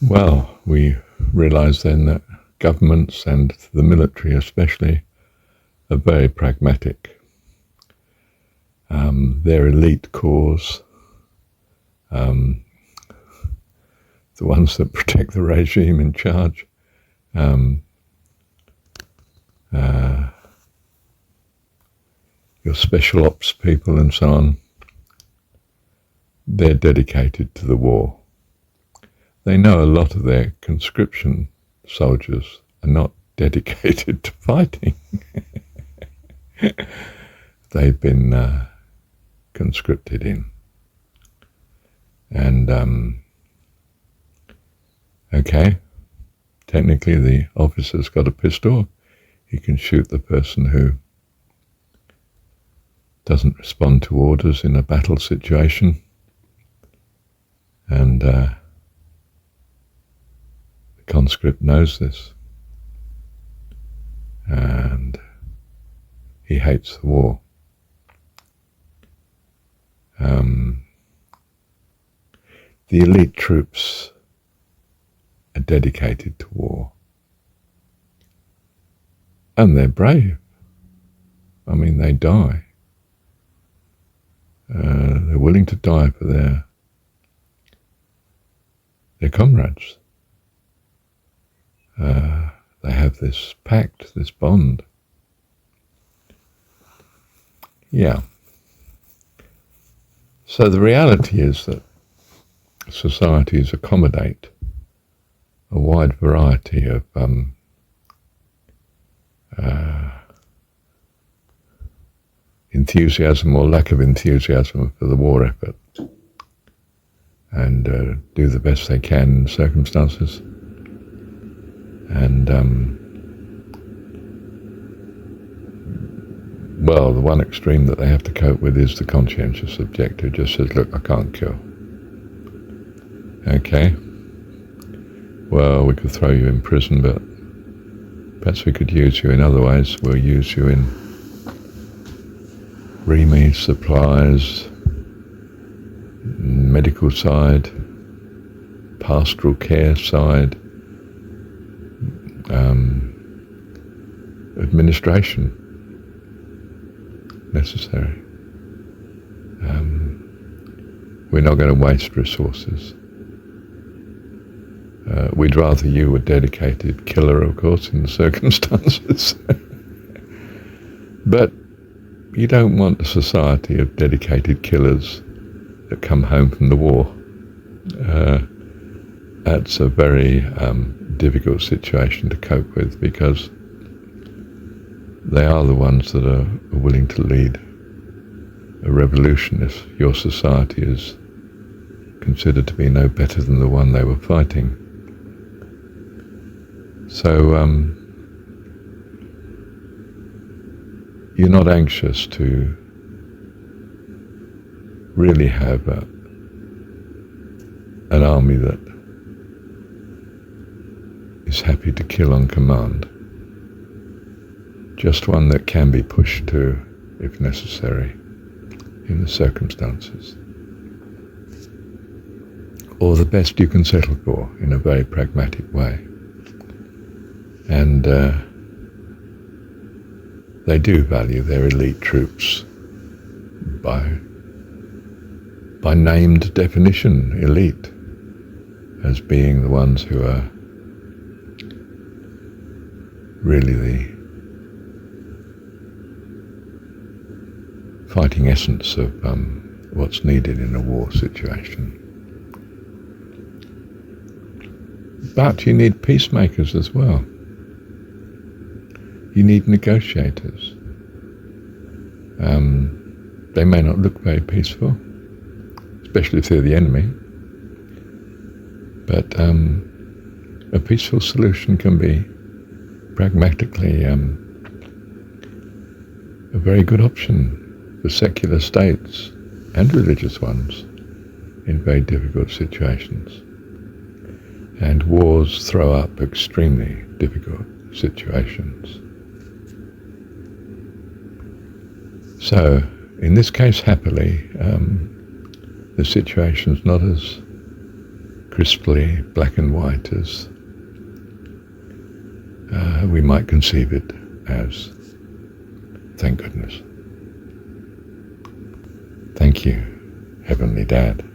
Well, we realise then that governments and the military especially are very pragmatic. Their elite corps, the ones that protect the regime in charge, your special ops people and so on, they're dedicated to the war. They know a lot of their conscription soldiers are not dedicated to fighting. They've been conscripted in. And, okay, technically the officer's got a pistol. He can shoot the person who doesn't respond to orders in a battle situation. And the conscript knows this. And he hates the war. The elite troops are dedicated to war. And they're brave. I mean, they die. They're willing to die for their comrades. They have this pact, this bond. Yeah. So the reality is that societies accommodate a wide variety of enthusiasm or lack of enthusiasm for the war effort, and do the best they can in circumstances. And well, the one extreme that they have to cope with is the conscientious objector who just says, look, I can't kill. Okay, well, we could throw you in prison, but perhaps we could use you in other ways. We'll use you in REME supplies, medical side, pastoral care side, administration necessary. We're not going to waste resources. We'd rather you were dedicated killer, of course, in the circumstances. But you don't want a society of dedicated killers that come home from the war. That's a very difficult situation to cope with, because they are the ones that are willing to lead a revolution if your society is considered to be no better than the one they were fighting. So you're not anxious to really have an army that is happy to kill on command, just one that can be pushed to, if necessary, in the circumstances, or the best you can settle for in a very pragmatic way. And they do value their elite troops by named definition, elite, as being the ones who are really the fighting essence of what's needed in a war situation. But you need peacemakers as well. You need negotiators. They may not look very peaceful, especially if they're the enemy, but a peaceful solution can be pragmatically a very good option for secular states and religious ones in very difficult situations. And wars throw up extremely difficult situations. So, in this case, happily, the situation's not as crisply black and white as we might conceive it as. Thank goodness. Thank you, Heavenly Dad.